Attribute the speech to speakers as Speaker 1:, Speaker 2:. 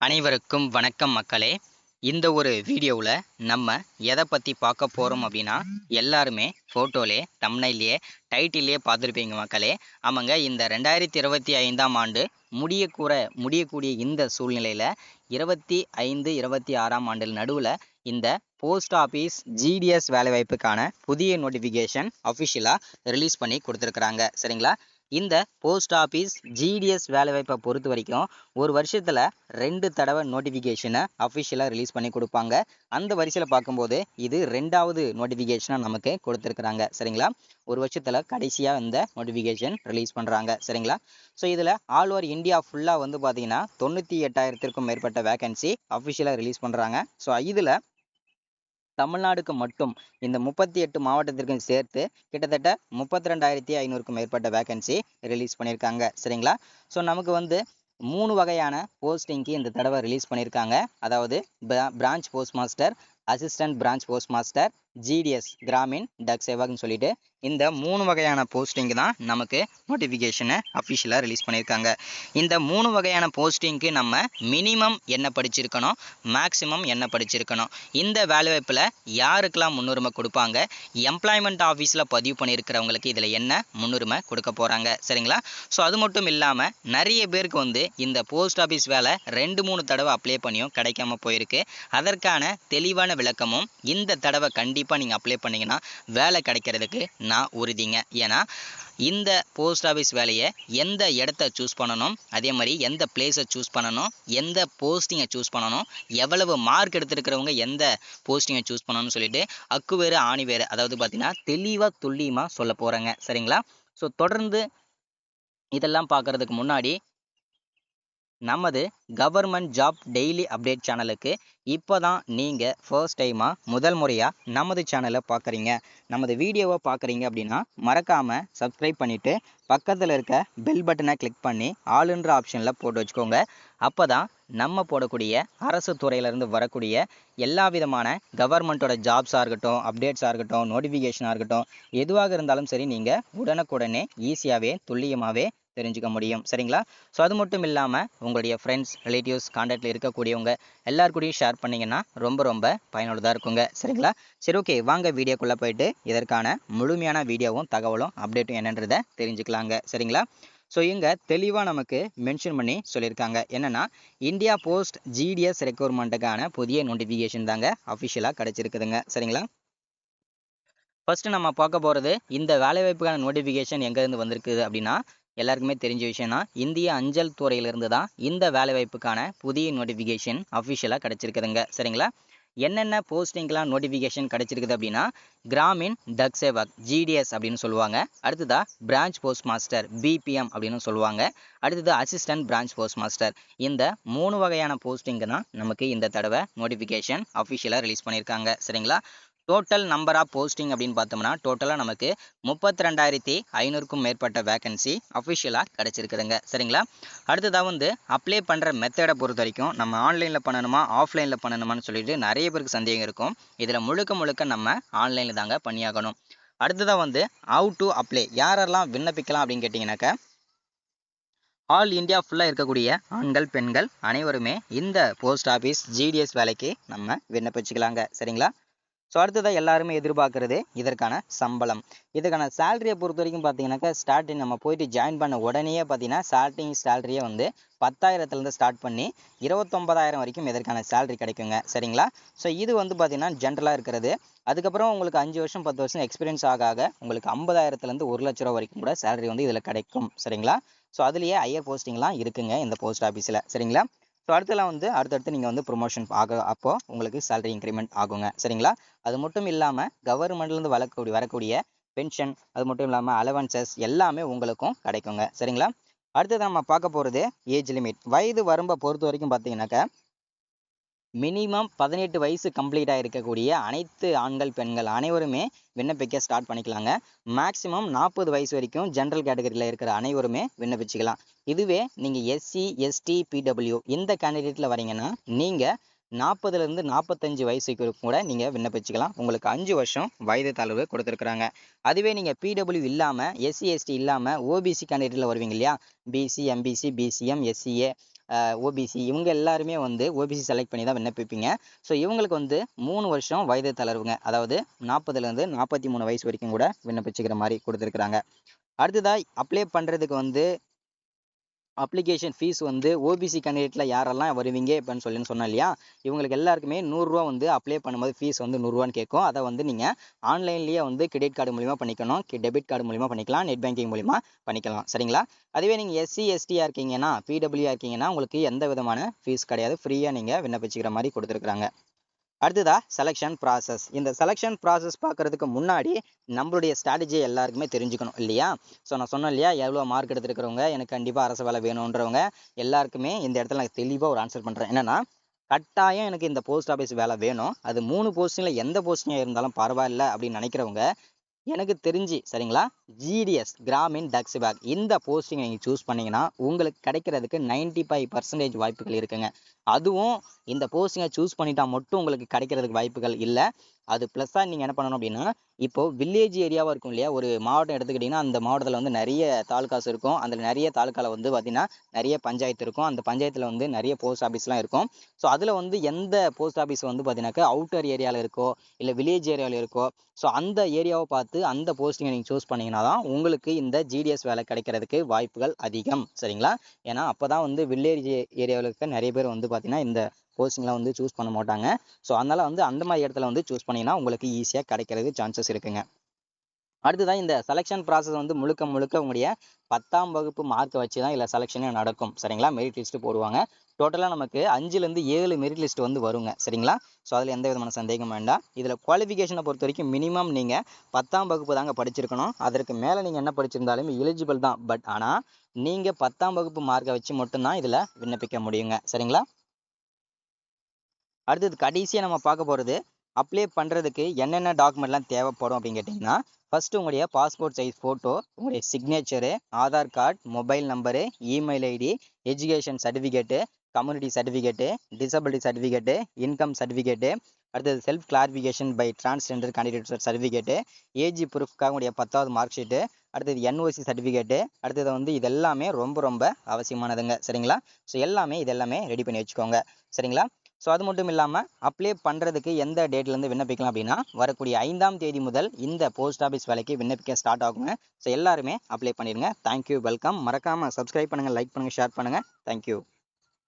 Speaker 1: அனைவருக்கும் வணக்கம் மக்களே. இந்த ஒரு வீடியோவில் நம்ம எதை பற்றி பார்க்க போகிறோம் அப்படின்னா, எல்லாருமே ஃபோட்டோலே தம்ப்நெயிலே டைட்டிலே பார்த்துருப்பீங்க மக்களே. ஆமாங்க, இந்த 2025ஆம் ஆண்டு முடியக்கூடிய இந்த சூழ்நிலையில் 25-26ஆம் ஆண்டில் நடுவில் இந்த போஸ்ட் ஆஃபீஸ் ஜிடிஎஸ் வேலைவாய்ப்புக்கான புதிய நோட்டிஃபிகேஷன் அஃபிஷியலாக ரிலீஸ் பண்ணி கொடுத்துருக்குறாங்க. சரிங்களா? இந்த போஸ்ட் ஆஃபீஸ் ஜிடிஎஸ் வேலைவாய்ப்பை பொறுத்த வரைக்கும் ஒரு வருஷத்தில் 2 தடவை நோட்டிஃபிகேஷனை அஃபிஷியலாக ரிலீஸ் பண்ணி கொடுப்பாங்க. அந்த வரிசையில் பார்க்கும்போது இது 2வது நோட்டிஃபிகேஷனாக நமக்கு கொடுத்துருக்குறாங்க. சரிங்களா? ஒரு வருஷத்தில் கடைசியாக இந்த நோட்டிஃபிகேஷன் ரிலீஸ் பண்ணுறாங்க. சரிங்களா? ஸோ இதில் ஆல் ஓவர் இந்தியா ஃபுல்லாக வந்து பார்த்தீங்கன்னா 98,000க்கும் மேற்பட்ட வேகன்சி அஃபிஷியலாக ரிலீஸ் பண்ணுறாங்க. ஸோ இதில் தமிழ்நாடுக்கு மட்டும் இந்த 38 மாவட்டத்திற்கும் சேர்த்து கிட்டத்தட்ட 32,500க்கும் மேற்பட்ட வேகன்சி ரிலீஸ் பண்ணியிருக்காங்க. சரிங்களா? ஸோ நமக்கு வந்து 3 வகையான போஸ்டிங்க்கு இந்த தடவை ரிலீஸ் பண்ணியிருக்காங்க. அதாவது branch post master, assistant branch post master, GDS Gramin Dak சேவக்னு சொல்லிட்டு இந்த 3 வகையான போஸ்டிங் தான் நமக்கு நோட்டிஃபிகேஷனை அஃபிஷியலாக ரிலீஸ் பண்ணியிருக்காங்க. இந்த 3 வகையான போஸ்டிங்க்கு நம்ம மினிமம் என்ன படிச்சிருக்கணும், மேக்ஸிமம் என்ன படிச்சிருக்கணும், இந்த வேலைவாய்ப்பில் யாருக்கெல்லாம் முன்னுரிமை கொடுப்பாங்க, எம்ப்ளாய்மெண்ட் ஆஃபீஸில் பதிவு பண்ணியிருக்கிறவங்களுக்கு இதில் என்ன முன்னுரிமை கொடுக்க போகிறாங்க. சரிங்களா? ஸோ அது மட்டும் இல்லாமல் நிறைய பேருக்கு வந்து இந்த போஸ்ட் ஆஃபீஸ் வேலை 2-3 தடவை அப்ளை பண்ணியும் கிடைக்காம போயிருக்கு. அதற்கான தெளிவான விளக்கமும் இந்த தடவை கண்டிப்பாக நீங்கள் அப்ளை பண்ணிங்கன்னா வேலை கிடைக்கிறதுக்கு நான் உறுதிங்க. ஏன்னா இந்த போஸ்ட் ஆஃபீஸ் வேலையை எந்த இடத்த சூஸ் பண்ணணும், அதே மாதிரி எந்த பிளேஸை சூஸ் பண்ணணும், எந்த போஸ்டிங்கை சூஸ் பண்ணணும், எவ்வளவு மார்க் எடுத்துருக்கிறவங்க எந்த போஸ்டிங்கை சூஸ் பண்ணணும்னு சொல்லிட்டு அக்கு வேறு ஆணி வேறு, அதாவது பார்த்தீங்கன்னா தெளிவாக துல்லியமாக சொல்ல போகிறேங்க. சரிங்களா? ஸோ தொடர்ந்து இதெல்லாம் பார்க்குறதுக்கு முன்னாடி நமது கவர்மெண்ட் ஜாப் டெய்லி அப்டேட் சேனலுக்கு இப்போ தான் நீங்கள் ஃபர்ஸ்ட் டைமாக முதல் முறையாக நமது சேனலை பார்க்குறீங்க, நமது வீடியோவை பார்க்குறீங்க அப்படின்னா மறக்காமல் சப்ஸ்கிரைப் பண்ணிவிட்டு பக்கத்தில் இருக்க பெல் பட்டனை கிளிக் பண்ணி ஆளுன்ற ஆப்ஷனில் போட்டு வச்சுக்கோங்க. அப்போ தான் நம்ம போடக்கூடிய அரசு துறையிலேருந்து வரக்கூடிய எல்லா விதமான கவர்மெண்ட்டோட ஜாப்ஸாக இருக்கட்டும், அப்டேட்ஸாக இருக்கட்டும், நோட்டிஃபிகேஷனாக இருக்கட்டும், எதுவாக இருந்தாலும் சரி நீங்கள் உடனுக்குடனே ஈஸியாகவே துல்லியமாகவே தெரிஞ்சுக்க முடியும். சரிங்களா? ஸோ அது மட்டும் இல்லாமல் உங்களுடைய ஃப்ரெண்ட்ஸ், ரிலேட்டிவ்ஸ், கான்டாக்டில் இருக்கக்கூடியவங்க எல்லாருக்கூடையும் ஷேர் பண்ணிங்கன்னா ரொம்ப பயனுள்ளதாக இருக்குங்க. சரிங்களா? சரி, ஓகே, வாங்க வீடியோக்குள்ளே போயிட்டு இதற்கான முழுமையான வீடியோவும் தகவலும் அப்டேட்டும் என்னன்றதை தெரிஞ்சுக்கலாங்க. சரிங்களா? ஸோ இங்கே தெளிவாக நமக்கு மென்ஷன் பண்ணி சொல்லியிருக்காங்க. என்னென்னா, இந்தியா போஸ்ட் ஜிடிஎஸ் ரெக்ரூட்மெண்ட்டுக்கான புதிய நோட்டிஃபிகேஷன் தாங்க அஃபிஷியலாக கிடச்சிருக்குதுங்க. சரிங்களா? ஃபஸ்ட்டு நம்ம பார்க்க போகிறது இந்த வேலைவாய்ப்புக்கான நோட்டிஃபிகேஷன் எங்கேருந்து வந்திருக்குது அப்படின்னா, எல்லாருக்குமே தெரிஞ்ச விஷயம் தான். இந்திய அஞ்சல் துறையிலிருந்து தான் இந்த வேலைவாய்ப்புக்கான புதிய நோட்டிஃபிகேஷன் அஃபிஷியலாக கிடச்சிருக்குதுங்க. சரிங்களா? என்னென்ன போஸ்டிங்லாம் நோட்டிஃபிகேஷன் கிடச்சிருக்குது அப்படின்னா, கிராமின் டக் சேவக் ஜிடிஎஸ் அப்படின்னு சொல்லுவாங்க. அடுத்ததாக பிரான்ச் போஸ்ட் மாஸ்டர் பிபிஎம் அப்படின்னு சொல்லுவாங்க. அடுத்தது அசிஸ்டன்ட் பிரான்ச் போஸ்ட் மாஸ்டர். இந்த 3 வகையான போஸ்டிங்கு தான் நமக்கு இந்த தடவை நோட்டிஃபிகேஷன் அஃபிஷியலாக ரிலீஸ் பண்ணியிருக்காங்க. சரிங்களா? டோட்டல் நம்பர் ஆஃப் போஸ்டிங் அப்படின்னு பார்த்தோம்னா டோட்டலாக நமக்கு 32,500க்கும் மேற்பட்ட வேகன்சி அஃபிஷியலாக கிடச்சிருக்குதுங்க. சரிங்களா? அடுத்ததாக வந்து அப்ளை பண்ணுற மெத்தடை பொறுத்த வரைக்கும் நம்ம ஆன்லைனில் பண்ணணுமா, ஆஃப்லைனில் பண்ணணுமான்னு சொல்லிட்டு நிறைய பேருக்கு சந்தேகம் இருக்கும். இதில் முழுக்க நம்ம ஆன்லைனில் தாங்க பண்ணியாகணும். அடுத்ததாக வந்து ஹவு டு அப்ளை, யாரெல்லாம் விண்ணப்பிக்கலாம் அப்படின்னு கேட்டிங்கனாக்கா, ஆல் இந்தியா ஃபுல்லாக இருக்கக்கூடிய ஆண்கள், பெண்கள் அனைவருமே இந்த போஸ்ட் ஆஃபீஸ் ஜிடிஎஸ் வேலைக்கு நம்ம விண்ணப்பிச்சுக்கலாங்க. சரிங்களா? ஸோ அடுத்ததாக எல்லாருமே எதிர்பார்க்குறது இதற்கான சம்பளம். இதுக்கான சேலரியை பொறுத்த வரைக்கும் பார்த்தீங்கன்னாக்கா, ஸ்டார்டிங் நம்ம போயிட்டு ஜாயின் பண்ண உடனே பார்த்தீங்கன்னா ஸ்டார்டிங் சேலரியே வந்து 10,000லேருந்து ஸ்டார்ட் பண்ணி 29,000 வரைக்கும் இதற்கான சேலரி கிடைக்குங்க. சரிங்களா? ஸோ இது வந்து பார்த்தீங்கன்னா ஜென்ரலாக இருக்கிறது. அதுக்கப்புறம் உங்களுக்கு 5 வருஷம் 10 வருஷம் எக்ஸ்பீரியன்ஸ் ஆக உங்களுக்கு 50,000லேருந்து 1,00,000 வரைக்கும் கூட சேலரி வந்து இதில் கிடைக்கும். சரிங்களா? ஸோ அதுலேயே ஹையர் போஸ்டிங்லாம் இருக்குங்க இந்த போஸ்ட் ஆஃபீஸில். சரிங்களா? ஸோ அடுத்தலாம் வந்து அடுத்தடுத்து நீங்கள் வந்து ப்ரொமோஷன் அப்போ உங்களுக்கு சேலரி இன்க்ரிமெண்ட் ஆகுங்க. சரிங்களா? அது மட்டும் இல்லாமல் கவர்மெண்ட்லேருந்து வரக்கூடிய பென்ஷன், அது மட்டும் இல்லாமல் அலவன்சஸ் எல்லாமே உங்களுக்கும் கிடைக்குங்க. சரிங்களா? அடுத்தது நம்ம பார்க்க போகிறது ஏஜ் லிமிட். வயது வரம்பை பொறுத்த வரைக்கும் பார்த்தீங்கன்னாக்கா, மினிமம் 18 வயசு கம்ப்ளீட்டாக இருக்கக்கூடிய அனைத்து ஆண்கள், பெண்கள் அனைவருமே விண்ணப்பிக்க ஸ்டார்ட் பண்ணிக்கலாங்க. மேக்ஸிமம் 40 வயசு வரைக்கும் ஜென்ரல் கேட்டகரியில் இருக்கிற அனைவருமே விண்ணப்பிச்சுக்கலாம். இதுவே நீங்கள் எஸ்சி, எஸ்டி, பிடபிள்யூ இந்த கேண்டிடேட்டில் வரீங்கன்னா நீங்கள் 40லேருந்து 45 வயசுக்கு கூட நீங்கள் விண்ணப்பிச்சுக்கலாம். உங்களுக்கு 5 வருஷம் வயது தளர்வு கொடுத்துருக்குறாங்க. அதுவே நீங்கள் பிடபிள்யூ இல்லாமல், எஸ்சி, எஸ்டி இல்லாமல் ஓபிசி கேண்டிடேட்டில் வருவீங்க இல்லையா, BC, MBC, BCM, SCA, OBC இவங்க எல்லாருமே வந்து ஓபிசி செலக்ட் பண்ணி தான் விண்ணப்பிப்பீங்க. ஸோ இவங்களுக்கு வந்து 3 வருஷம் வயது தளர்வுங்க. அதாவது 40லேருந்து 43 வயசு வரைக்கும் கூட விண்ணப்பிச்சுக்கிற மாதிரி கொடுத்துருக்குறாங்க. அடுத்ததா அப்ளை பண்ணுறதுக்கு வந்து அப்ளிகேஷன் ஃபீஸ் வந்து ஓபிசி கேண்டிடேட்டில் யாரெல்லாம் வருவீங்க இப்போன்னு சொன்னேன் இல்லையா, இவங்களுக்கு எல்லாருக்குமே ரூ. 100 வந்து அப்ளை பண்ணும்போது ஃபீஸ் வந்து ரூ. 100 கேட்கும். அதை வந்து நீங்கள் ஆன்லைன்லேயே வந்து கிரெடிட் கார்டு மூலிமா பண்ணிக்கணும், டெபிட் கார்டு மூலிமா பண்ணிக்கலாம், நெட் பேங்கிங் மூலிமா பண்ணிக்கலாம். சரிங்களா? அதுவே நீங்கள் எஸ்சி எஸ்டியாக இருக்கீங்கன்னா, பிடபிள்யூஆ இருக்கீங்கன்னா உங்களுக்கு எந்த விதமான ஃபீஸ் கிடையாது. ஃப்ரீயாக நீங்கள் விண்ணப்பிச்சுக்கிற மாதிரி கொடுத்துருக்குறாங்க. அடுத்ததா செலெக்ஷன் ப்ராசஸ். இந்த செலெக்ஷன் ப்ராசஸ் பார்க்கறதுக்கு முன்னாடி நம்மளுடைய ஸ்ட்ராட்டஜி எல்லாருக்குமே தெரிஞ்சுக்கணும் இல்லையா? ஸோ நான் சொன்னேன் இல்லையா, எவ்வளோ மார்க் எடுத்துருக்கிறவங்க எனக்கு கண்டிப்பாக அரசு வேலை வேணுன்றவங்க எல்லாருக்குமே இந்த இடத்துல நான் தெளிவாக ஒரு ஆன்சர் பண்ணுறேன். என்னன்னா, கட்டாயம் எனக்கு இந்த போஸ்ட் ஆஃபீஸ் வேலை வேணும், அது 3 போஸ்டிங்கில் எந்த போஸ்டிங்காக இருந்தாலும் பரவாயில்ல அப்படின்னு நினைக்கிறவங்க, எனக்கு தெரிஞ்சு சரிங்களா, ஜிடிஎஸ் கிராமின் டக்ஸ்பேக் இந்த போஸ்டிங்கை நீங்கள் சூஸ் பண்ணீங்கன்னா உங்களுக்கு கிடைக்கிறதுக்கு 95% வாய்ப்புகள் இருக்குங்க. அதுவும் இந்த போஸ்டிங்கை சூஸ் பண்ணிட்டா மட்டும் உங்களுக்கு கிடைக்கிறதுக்கு வாய்ப்புகள் இல்லை. அது ப்ளஸ்ஸாக நீங்கள் என்ன பண்ணணும் அப்படின்னா, இப்போ வில்லேஜ் ஏரியாவாக இருக்கும் இல்லையா, ஒரு மாவட்டம் எடுத்துக்கிட்டிங்கன்னா அந்த மாவட்டத்தில் வந்து நிறைய தாலுகாஸ் இருக்கும். அதில் நிறைய தாலுக்காவில் வந்து பார்த்தீங்கன்னா நிறைய பஞ்சாயத்து இருக்கும். அந்த பஞ்சாயத்தில் வந்து நிறைய போஸ்ட் ஆஃபீஸ்லாம் இருக்கும். ஸோ அதில் வந்து எந்த போஸ்ட் ஆஃபீஸ் வந்து பார்த்தீங்கன்னாக்கா அவுட்டர் ஏரியாவில் இருக்கோ இல்லை வில்லேஜ் ஏரியாவில் இருக்கோ, ஸோ அந்த ஏரியாவை பார்த்து அந்த போஸ்டிங்கை நீங்கள் சூஸ் பண்ணிங்கன்னா தான் உங்களுக்கு இந்த ஜிடிஎஸ் வேலை கிடைக்கிறதுக்கு வாய்ப்புகள் அதிகம். சரிங்களா? ஏன்னா அப்போ தான் வந்து வில்லேஜ் ஏரியாவில் இருக்க நிறைய பேர் வந்து பார்த்தீங்கன்னா இந்த போஸ்டிங்லாம் வந்து சூஸ் பண்ண மாட்டாங்க. ஸோ அதனால் வந்து அந்த மாதிரி இடத்துல வந்து சூஸ் பண்ணிங்கன்னா உங்களுக்கு ஈஸியாக கிடைக்கிறதுக்கு சான்சஸ் இருக்குங்க. அடுத்ததான் இந்த செலெக்ஷன் ப்ராசஸ் வந்து முழுக்க முழுக்க உங்களுடைய 10ஆம் வகுப்பு மார்க்கை வச்சு தான் இதில் செலெக்ஷனே நடக்கும். சரிங்களா? மெரிட் லிஸ்ட்டு போடுவாங்க. டோட்டலாக நமக்கு 5லேருந்து 7 மெரிட் லிஸ்ட் வந்து வருங்க. சரிங்களா? ஸோ அதில் எந்த விதமான சந்தேகம் வேண்டாம். இதில் குவாலிஃபிகேஷனை பொறுத்த வரைக்கும் மினிமம் நீங்கள் 10ஆம் வகுப்பு தாங்க படிச்சிருக்கணும். அதற்கு மேலே நீங்கள் என்ன படிச்சிருந்தாலும் எலிஜிபிள் தான். பட் ஆனால் நீங்கள் 10ஆம் வகுப்பு மார்க்கை வச்சு மட்டும்தான் இதில் விண்ணப்பிக்க முடியுங்க. சரிங்களா? அடுத்தது கடைசியாக நம்ம பார்க்க போகிறது அப்ளை பண்ணுறதுக்கு என்னென்ன டாக்குமெண்ட்லாம் தேவைப்படும் அப்படின்னு கேட்டிங்கன்னா, ஃபஸ்ட்டு உங்களுடைய பாஸ்போர்ட் சைஸ் ஃபோட்டோ, உங்களுடைய signature, Aadhaar card, mobile number, email ID, education certificate, community certificate, disability certificate, income certificate, அடுத்தது self clarification by transgender candidate certificate, age ப்ரூஃப்காக உங்களுடைய 10வது மார்க் ஷீட்டு, அடுத்தது என்ஓசி சர்டிஃபிகேட்டு, அடுத்தது வந்து இது எல்லாமே ரொம்ப ரொம்ப அவசியமானதுங்க. சரிங்களா? ஸோ எல்லாமே இதெல்லாமே ரெடி பண்ணி வச்சுக்கோங்க. சரிங்களா? ஸோ அது மட்டும் இல்லாமல் அப்ளை பண்ணுறதுக்கு எந்த டேட்லேருந்து விண்ணப்பிக்கலாம் அப்படின்னா, வரக்கூடிய 5ஆம் தேதி முதல் இந்த போஸ்ட் ஆஃபீஸ் வேலைக்கு விண்ணப்பிக்க ஸ்டார்ட் ஆகுங்க. ஸோ எல்லாருமே அப்ளை பண்ணிடுங்க. Thank you, welcome. மறக்காமல் சப்ஸ்கிரைப் பண்ணுங்கள், லைக் பண்ணுங்கள், ஷேர் பண்ணுங்கள். தேங்க்யூ.